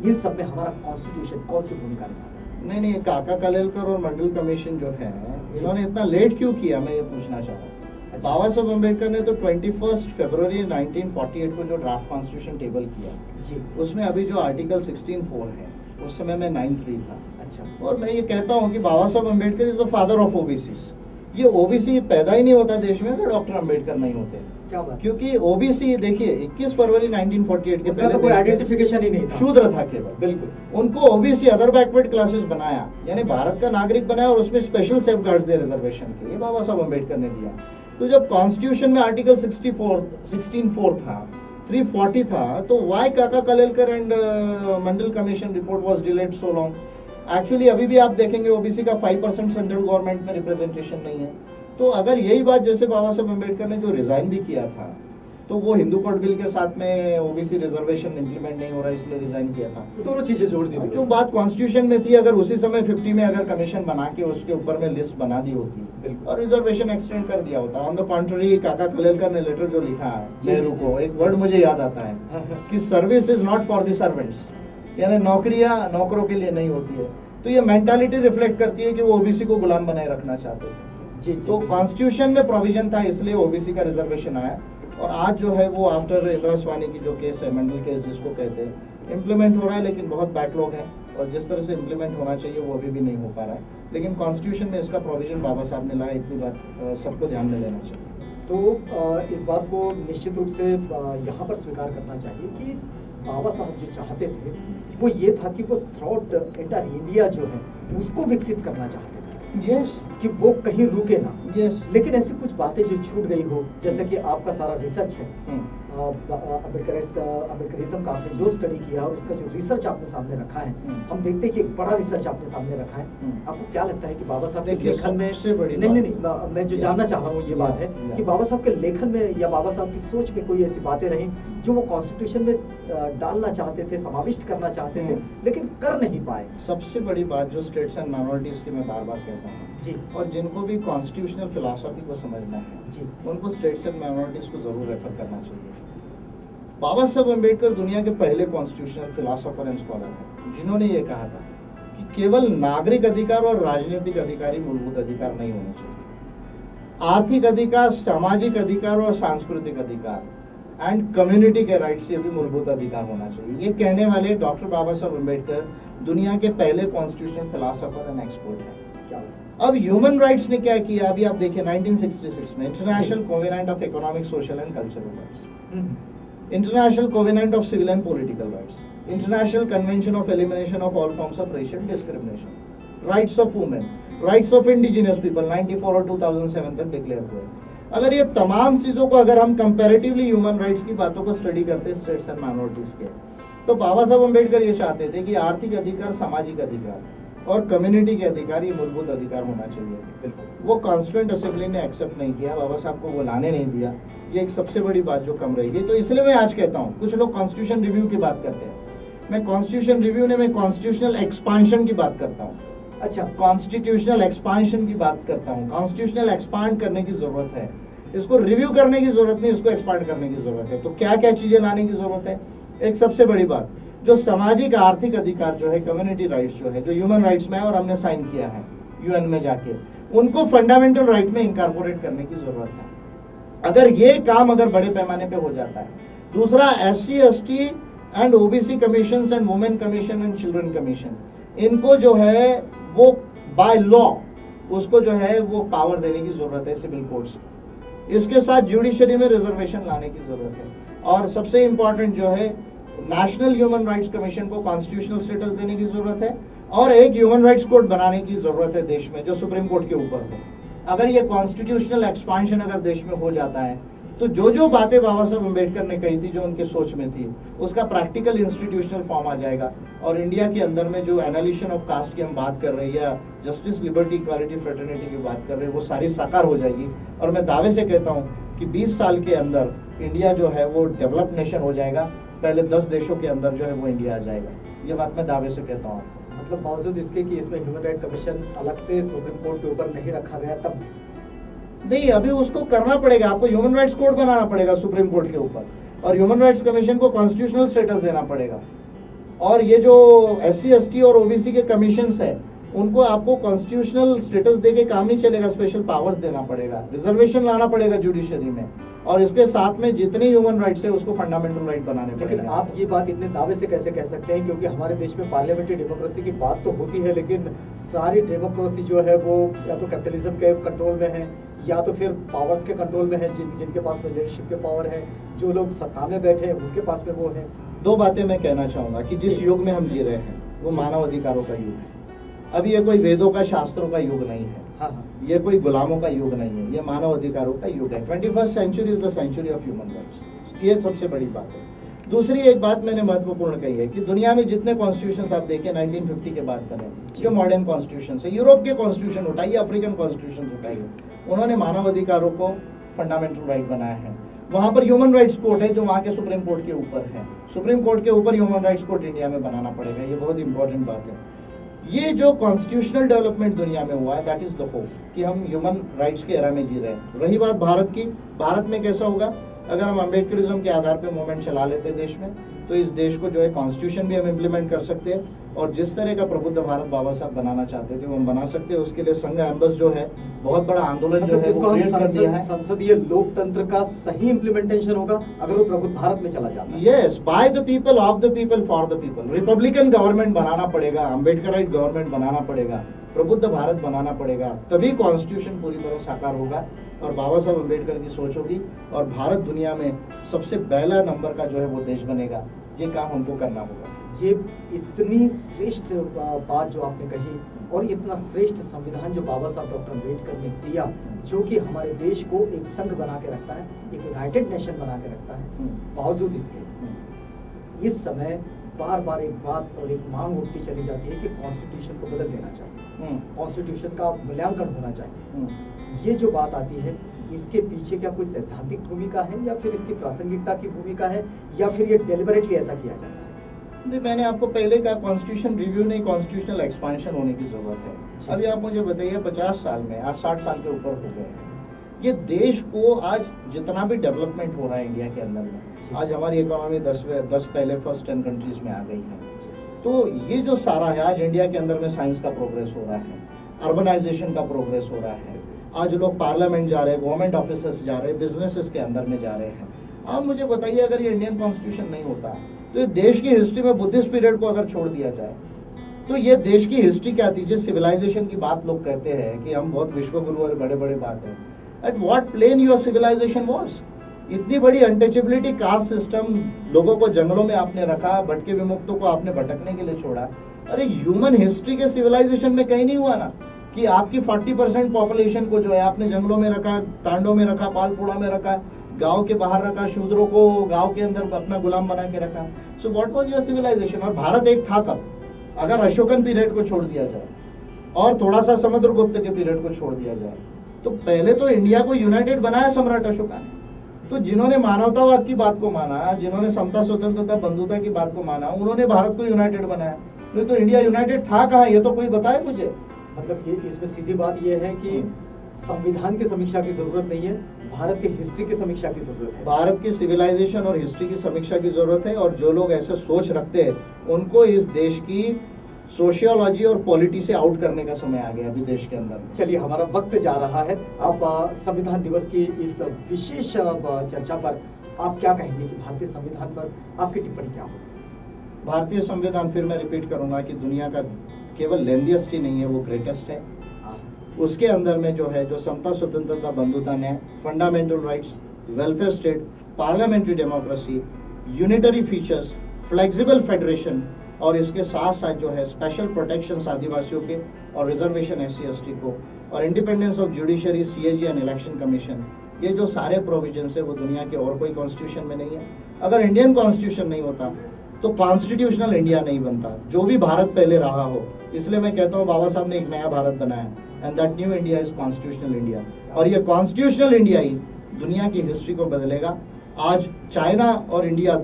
ये सब में हमारा कॉन्स्टिट्यूशन कौन सी भूमिका निभाता है? नहीं, काका कालेलकर और मंडल कमीशन जो है, इन्होंने इतना लेट क्यों किया, मैं ये पूछना चाह रहा हूँ। बाबा साहब अम्बेडकर ने तो 21 फरवरी 1948 को जो ड्राफ्ट कॉन्स्टिट्यूशन टेबल किया जी, उसमें अभी जो आर्टिकल 16(4) है, उस समय मैं 9(3) था। अच्छा, और मैं ये कहता हूँ कि बाबा Saheb Ambedkar is the father of OBC. ये ओबीसी पैदा ही नहीं होता देश में अगर डॉक्टर अम्बेडकर नहीं होते। क्या बात? क्योंकि ओबीसी देखिए 21 फरवरी 1948 के पहले तो कोई आइडेंटिफिकेशन ही नहीं था, शूद्र था केवल। बिल्कुल। उनको ओबीसी अदर बैकवर्ड क्लासेस बनाया, यानी भारत का नागरिक बनाया, और उसमें स्पेशल सेफगार्ड्स दे रिजर्वेशन के, ये बाबा साहब अम्बेडकर ने दिया। तो जब कॉन्स्टिट्यूशन में आर्टिकल 16(4) था, 340 था, तो वाई काका Kalelkar and Mandal commission report was delayed so long? Actually अभी भी आप देखेंगे ओबीसी का 5% सेंट्रल गवर्नमेंट में रिप्रेजेंटेशन नहीं है। तो अगर यही बात, जैसे बाबा साहब अम्बेडकर ने जो रिजाइन भी किया था, तो वो हिंदू कोड बिल के साथ में ओबीसी रिजर्वेशन इंप्लीमेंट नहीं हो रहा इसलिए रिजाइन किया था, दोनों चीजें जोड़ दी। जो बात कॉन्स्टिट्यूशन में थी, अगर उसी समय 50 में अगर कमीशन बना के उसके ऊपर में लिस्ट बना दी होती और रिजर्वेशन एक्सटेंड कर दिया होता। ऑन द कॉन्ट्ररी, काका कालेलकर ने लेटर जो लिखा नेहरू को, एक वर्ड मुझे याद आता है कि service is not for the servants, यानी नौकरियां नौकरों के लिए नहीं होती है। तो ये मेंटालिटी रिफ्लेक्ट करती है कि वो ओबीसी को गुलाम बनाए रखना चाहते थे। तो कॉन्स्टिट्यूशन में प्रोविजन था, इसलिए ओबीसी का रिजर्वेशन आया। और आज जो है वो आफ्टर इंदिरा स्वामी की जो केस है, मंडल केस जिसको कहते हैं, इम्प्लीमेंट हो रहा है, लेकिन बहुत बैकलॉग है, और जिस तरह से इम्प्लीमेंट होना चाहिए वो अभी भी नहीं हो पा रहा है। लेकिन कॉन्स्टिट्यूशन में इसका प्रोविजन बाबा साहब ने लाया, इतनी बात सबको ध्यान में लेना चाहिए। तो इस बात को निश्चित रूप से यहाँ पर स्वीकार करना चाहिए कि बाबा साहब जो चाहते थे वो ये था कि वो थ्रू एंटायर इंडिया जो है उसको विकसित करना चाहते थे, यस कि वो कहीं रुके ना। यस लेकिन ऐसी कुछ बातें जो छूट गई हो, जैसे कि आपका सारा रिसर्च है अम्बेडकरिज्म का, आपने जो स्टडी किया और उसका जो रिसर्च आपने सामने रखा है, हम देखते हैं कि एक बड़ा रिसर्च आपने सामने रखा है। आपको क्या लगता है कि बाबा साहब के लेखन में, सबसे बड़ी नहीं, मैं जो जानना चाह रहा हूँ ये बात है कि बाबा साहब के लेखन में या बाबा साहब की सोच में कोई ऐसी बातें रही जो वो कॉन्स्टिट्यूशन में डालना चाहते थे, समाविष्ट करना चाहते थे, लेकिन कर नहीं पाए? सबसे बड़ी बात जो स्टेट्स एंड माइनॉरिटीज की मैं बार बार कहता हूँ जी, और जिनको भी कॉन्स्टिट्यूशनल फिलॉसफी को समझना है जी, उनको स्टेट्स एंड माइनॉरिटीज को जरूर रेफर करना चाहिए। बाबा साहब अम्बेडकर दुनिया के पहले कॉन्स्टिट्यूशनल फिलॉसफर एंड स्कॉलर हैं जिन्होंने ये कहा था कि केवल नागरिक अधिकार और राजनीतिक अधिकार ही मूलभूत अधिकार नहीं होने चाहिए। आर्थिक अधिकार, सामाजिक अधिकार और सांस्कृतिक अधिकार एंड कम्युनिटी के राइट्स ये भी मूलभूत अधिकार होना चाहिए। ये कहने वाले डॉक्टर बाबा साहब अम्बेडकर दुनिया के पहले कॉन्स्टिट्यूशनल फिलॉसफर एंड एक्सपर्ट हैं। अब ह्यूमन राइट्स ने क्या किया, अभी आप देखिए 1966 में international covenant of economic, social and cultural rights, international covenant of civil and political rights, international convention of elimination of all forms of racial discrimination, rights of women, rights of indigenous people 94 और 2007 तक declare हुए। अगर ये तमाम चीजों को अगर हम कंपैरेटिवली ह्यूमन राइट्स की बातों को स्टडी करते स्टेट्स एंड माइनॉरिटीज के, तो बाबा साहब अम्बेडकर ये चाहते थे कि आर्थिक अधिकार, सामाजिक अधिकार और कम्युनिटी के अधिकार ये मूलभूत अधिकार होना चाहिए। वो कॉन्स्टिट्यूएंट असेंबली ने एक्सेप्ट नहीं किया, बाबा साहब को वो लाने नहीं दिया। ये एक सबसे बड़ी बात जो कम रही है। तो इसलिए मैं आज कहता हूँ, कुछ लोग कॉन्स्टिट्यूशन रिव्यू की बात करते हैं, मैं कॉन्स्टिट्यूशन रिव्यू ने, मैं कॉन्स्टिट्यूशनल एक्सपांशन की बात करता हूँ। अच्छा, कॉन्स्टिट्यूशनल एक्सपांशन की बात करता हूँ। कॉन्स्टिट्यूशनल एक्सपांड करने की जरूरत है, इसको रिव्यू करने की जरूरत नहीं, इसको एक्सपांड करने की जरूरत है। तो क्या क्या चीजें लाने की जरूरत है? एक सबसे बड़ी बात, जो सामाजिक आर्थिक अधिकार जो है, कम्युनिटी राइट्स जो है, जो ह्यूमन राइट्स में है और हमने साइन किया है यूएन में जाके, उनको फंडामेंटल राइट में इनकॉर्पोरेट करने की जरूरत है। अगर ये काम अगर बड़े पैमाने पे हो जाता है। दूसरा, SC ST and OBC commission and women commission and children commission, इनको जो है वो बाय लॉ उसको जो है वो पावर देने की जरूरत है सिविल कोर्ट्स। इसके साथ जुडिशरी में रिजर्वेशन लाने की जरूरत है। और सबसे इंपॉर्टेंट जो है, नेशनल ह्यूमन राइट्स कमीशन को कॉन्स्टिट्यूशनल स्टेटस देने की जरूरत है और एक ह्यूमन राइट्स कोर्ट बनाने की जरूरत है देश में, जो सुप्रीम कोर्ट के ऊपर हो। अगर ये कॉन्स्टिट्यूशनल एक्सपांशन अगर देश में हो जाता है, तो जो जो बातें बाबा साहब अम्बेडकर ने कही थी, जो उनके सोच में थी, उसका प्रैक्टिकल इंस्टीट्यूशनल फॉर्म आ जाएगा। और इंडिया के अंदर में जो एनालिशन ऑफ कास्ट की हम बात कर रहे हैं, या जस्टिस, लिबर्टी, इक्वालिटी, फ्रेटर्निटी की बात कर रहे हैं, वो सारी साकार हो जाएगी। और मैं दावे से कहता हूँ कि 20 साल के अंदर इंडिया जो है वो डेवलप्ड नेशन हो जाएगा। पहले 10 देशों के अंदर जो है वो इंडिया आ जाएगा। ये बात मैं दावे से कहता हूँ। मतलब बावजूद इसके कि इसमें ह्यूमन राइट कमीशन अलग से सुप्रीम कोर्ट के ऊपर नहीं रखा गया, तब नहीं, अभी उसको करना पड़ेगा। आपको ह्यूमन राइट्स कोर्ट बनाना पड़ेगा सुप्रीम कोर्ट के ऊपर, और ह्यूमन राइट्स कमीशन को कॉन्स्टिट्यूशनल स्टेटस देना पड़ेगा। और ये जो SC ST और OBC के कमीशंस है, उनको आपको कॉन्स्टिट्यूशनल स्टेटस देके काम नहीं चलेगा, स्पेशल पावर्स देना पड़ेगा, रिजर्वेशन लाना पड़ेगा जुडिशरी में, और इसके साथ में जितने ह्यूमन राइट्स है उसको फंडामेंटल राइट बनाने लेकिन पड़ेगा। आप ये बात इतने दावे से कैसे कह सकते हैं? क्योंकि हमारे देश में पार्लियामेंट्री डेमोक्रेसी की बात तो होती है, लेकिन सारी डेमोक्रेसी जो है वो या तो कैपिटलिज्म के कंट्रोल में है, या तो फिर पावर्स के कंट्रोल में है, जिनके पास में लीडरशिप के पावर है, जो लोग सत्ता में बैठे हैं उनके पास में वो है। दो बातें मैं कहना चाहूंगा कि जिस युग में हम जी रहे हैं वो मानव अधिकारों का युग है। अब ये कोई वेदों का, शास्त्रों का युग नहीं है। हाँ हाँ, ये कोई गुलामों का युग नहीं है, ये मानव अधिकारों का युग है। 21st century is the century of human rights. ये सबसे बड़ी बात है। दूसरी एक बात मैंने महत्वपूर्ण कही है कि दुनिया में जितने कॉन्स्टिट्यूशन आप देखिए, 1950 के बाद करें, जो मॉडर्न कॉन्स्टिट्यूशन है, यूरोप के कॉन्स्टिट्यूशन उठाइए, अफ्रीकन कॉन्स्टिट्यूशन उठाइए, उन्होंने मानव अधिकारों को फंडामेंटल राइट बनाया है। वहां पर ह्यूमन राइट्स कोर्ट है जो वहां के सुप्रीम कोर्ट के ऊपर है। सुप्रीम कोर्ट के ऊपर ह्यूमन राइट्स कोर्ट इंडिया में बनाना पड़ेगा। ये बहुत इंपॉर्टेंट बात है। ये जो कॉन्स्टिट्यूशनल डेवलपमेंट दुनिया में हुआ है, दैट इज द होप कि हम ह्यूमन राइट्स के एरा में जी रहे हैं। रही बात भारत की, भारत में कैसा होगा? अगर हम अम्बेडकरिज्म के आधार पे मूवमेंट चला लेते हैं देश में, तो इस देश को जो है कॉन्स्टिट्यूशन भी हम इम्प्लीमेंट कर सकते हैं, और जिस तरह का प्रबुद्ध भारत बाबा साहब बनाना चाहते थे वो हम बना सकते हैं। उसके लिए संघ एम्बस जो है, बहुत बड़ा आंदोलन जो है जिसको वो हम क्रिएट कर दिया है। संसदीय लोकतंत्र का सही इम्प्लीमेंटेशन होगा अगर वो प्रबुद्ध भारत में चला जाता है। Yes, by the people, of the people, for the people. Republican government बनाना पड़ेगा, अम्बेडकराइट गवर्नमेंट बनाना पड़ेगा, प्रबुद्ध भारत बनाना पड़ेगा, तभी कॉन्स्टिट्यूशन पूरी तरह साकार होगा और बाबा साहब अम्बेडकर की सोच होगी और भारत दुनिया में सबसे पहला नंबर का जो है वो देश बनेगा। ये काम हमको करना होगा। ये इतनी श्रेष्ठ बात जो आपने कही और इतना श्रेष्ठ संविधान जो बाबा साहब डॉक्टर अम्बेडकर ने दिया, जो कि हमारे देश को एक संघ बना के रखता है, एक यूनाइटेड नेशन बना के रखता है, बावजूद इसके इस समय बार बार एक बात और एक मांग उठती चली जाती है कि कॉन्स्टिट्यूशन को बदल देना चाहिए, कॉन्स्टिट्यूशन का मूल्यांकन होना चाहिए। ये जो बात आती है, इसके पीछे क्या कोई सैद्धांतिक भूमिका है या फिर इसकी प्रासंगिकता की भूमिका है या फिर ये डेलिबरेटली ऐसा किया जाता है? जी, मैंने आपको पहले कहा कॉन्स्टिट्यूशन रिव्यू नहीं, कॉन्स्टिट्यूशनल एक्सपेंशन होने की जरूरत है। अभी आप मुझे बताइए 50 साल में, आज 60 साल के ऊपर हो गए हैं, ये देश को आज जितना भी डेवलपमेंट हो रहा है इंडिया के अंदर में, आज हमारी इकोनॉमी 10 पहले फर्स्ट 10 कंट्रीज में आ गई है। तो ये जो सारा है, आज इंडिया के अंदर में साइंस का प्रोग्रेस हो रहा है, अर्बनाइजेशन का प्रोग्रेस हो रहा है, आज लोग पार्लियामेंट जा रहे हैं, गवर्नमेंट ऑफिसर्स जा रहे हैं, बिजनेसेस के अंदर में जा रहे हैं। आप मुझे बताइए, अगर ये इंडियन कॉन्स्टिट्यूशन नहीं होता तो ये देश की हिस्ट्री में बुद्धिस्ट पीरियड को अगर छोड़ दिया जाए तो ये देश की हिस्ट्री क्या थी? जिस सिविलाइजेशन की बात लोग कहते हैं कि हम बहुत विश्वगुरु और बड़े बड़े बात है, at what plane your civilisation was? इतनी बड़ी अनटचेबिलिटी, कास्ट सिस्टम, लोगों को जंगलों में आपने रखा, भटके विमुक्तों को आपने भटकने के लिए छोड़ा। अरे ह्यूमन हिस्ट्री के सिविलाइजेशन में कहीं नहीं हुआ ना कि आपकी 40% पॉपुलेशन को जो है आपने जंगलों में रखा, तांडों में रखा, पालपुड़ा में रखा, गांव के बाहर रखा, शूद्रों को गांव के अंदर अपना गुलाम बना के रखा। So what was your civilisation? और भारत एक था तब, अगर अशोकन पीरियड को छोड़ दिया जाए और थोड़ा सा समुद्रगुप्त के पीरियड को छोड़ दिया जाए, तो पहले तो इंडिया को यूनाइटेड बनाया सम्राट अशोका ने। तो जिन्होंने मानवतावाद की बात को माना, जिन्होंने समता, स्वतंत्रता, बंधुता की बात को माना, उन्होंने भारत को यूनाइटेड बनाया। नहीं तो इंडिया यूनाइटेड था कहाँ, ये तो कोई बताए मुझे। मतलब ये इसमें सीधी बात ये है कि संविधान की समीक्षा की जरूरत नहीं है, भारत की हिस्ट्री की समीक्षा की जरूरत है। भारत की सिविलाइजेशन और हिस्ट्री की समीक्षा की जरूरत है, और जो लोग ऐसे सोच रखते हैं उनको इस देश की सोशियोलॉजी और पॉलिटी से आउट करने का समय आ गया अभी देश के अंदर। चलिए, हमारा वक्त जा रहा है। आप संविधान दिवस की इस विशेष चर्चा पर आप क्या कहेंगे कि भारतीय संविधान पर आपकी टिप्पणी क्या होगी? भारतीय संविधान, फिर मैं रिपीट करूंगा कि दुनिया का केवल लेंदियस्ट ही नहीं है, वो ग्रेटेस्ट है। उसके अंदर में जो है, जो समता, स्वतंत्रता, बंधुता, न्याय, fundamental rights, welfare state, parliamentary democracy, unitary features, flexible federation, और इसके साथ साथ जो है स्पेशल प्रोटेक्शन आदिवासियों के और रिजर्वेशन SC/ST को, और independence of judiciary, CAG and election commission, ये जो सारे प्रोविजन है वो दुनिया के और कोई कॉन्स्टिट्यूशन में नहीं है। अगर इंडियन कॉन्स्टिट्यूशन नहीं होता तो कॉन्स्टिट्यूशनल इंडिया नहीं बनता, जो भी भारत पहले रहा हो। इसलिए मैं कहता हूँ बाबा साहब ने एक नया भारत बनाया, and that new India is constitutional India. और ये कॉन्स्टिट्यूशनल इंडिया ही दुनिया की हिस्ट्री को बदलेगा। आज चाइना और इंडिया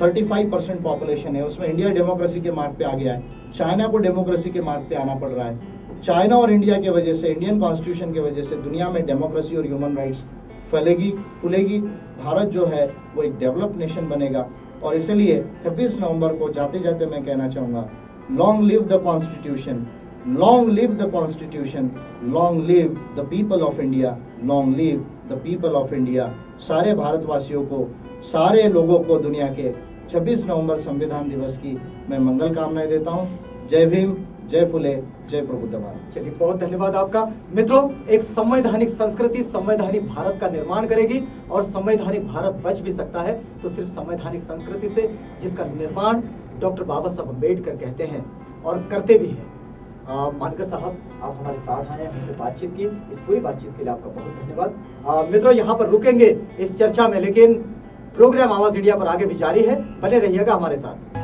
35% पॉपुलेशन है, उसमें इंडिया डेमोक्रेसी के मार्ग पे आ गया है, चाइना को डेमोक्रेसी के मार्ग पे आना पड़ रहा है। चाइना और इंडिया की वजह से, इंडियन कॉन्स्टिट्यूशन की वजह से दुनिया में डेमोक्रेसी और ह्यूमन राइट्स फैलेगी, फूलेगी। भारत जो है वो एक डेवलप्ड नेशन बनेगा। और इसलिए 26 नवंबर को जाते जाते मैं कहना चाहूंगा, long live the constitution, long live the constitution, long live the people of India, long live the people of India. सारे भारतवासियों को, सारे लोगों को दुनिया के 26 नवंबर संविधान दिवस की मैं मंगल कामनाएं देता हूँ। जय भीम, जय फुले, जय प्रबुद्धवान। चलिए, बहुत धन्यवाद आपका। मित्रों, एक संवैधानिक संस्कृति संवैधानिक भारत का निर्माण करेगी, और संवैधानिक भारत बच भी सकता है तो सिर्फ संवैधानिक संस्कृति से, जिसका निर्माण डॉक्टर बाबा साहब अम्बेडकर कहते हैं और करते भी हैं। मानकर साहब, आप हमारे साथ आए, हमसे बातचीत की, इस पूरी बातचीत के लिए आपका बहुत धन्यवाद। मित्रों, यहाँ पर रुकेंगे इस चर्चा में, लेकिन प्रोग्राम आवाज इंडिया पर आगे भी जारी है, बने रहिएगा हमारे साथ।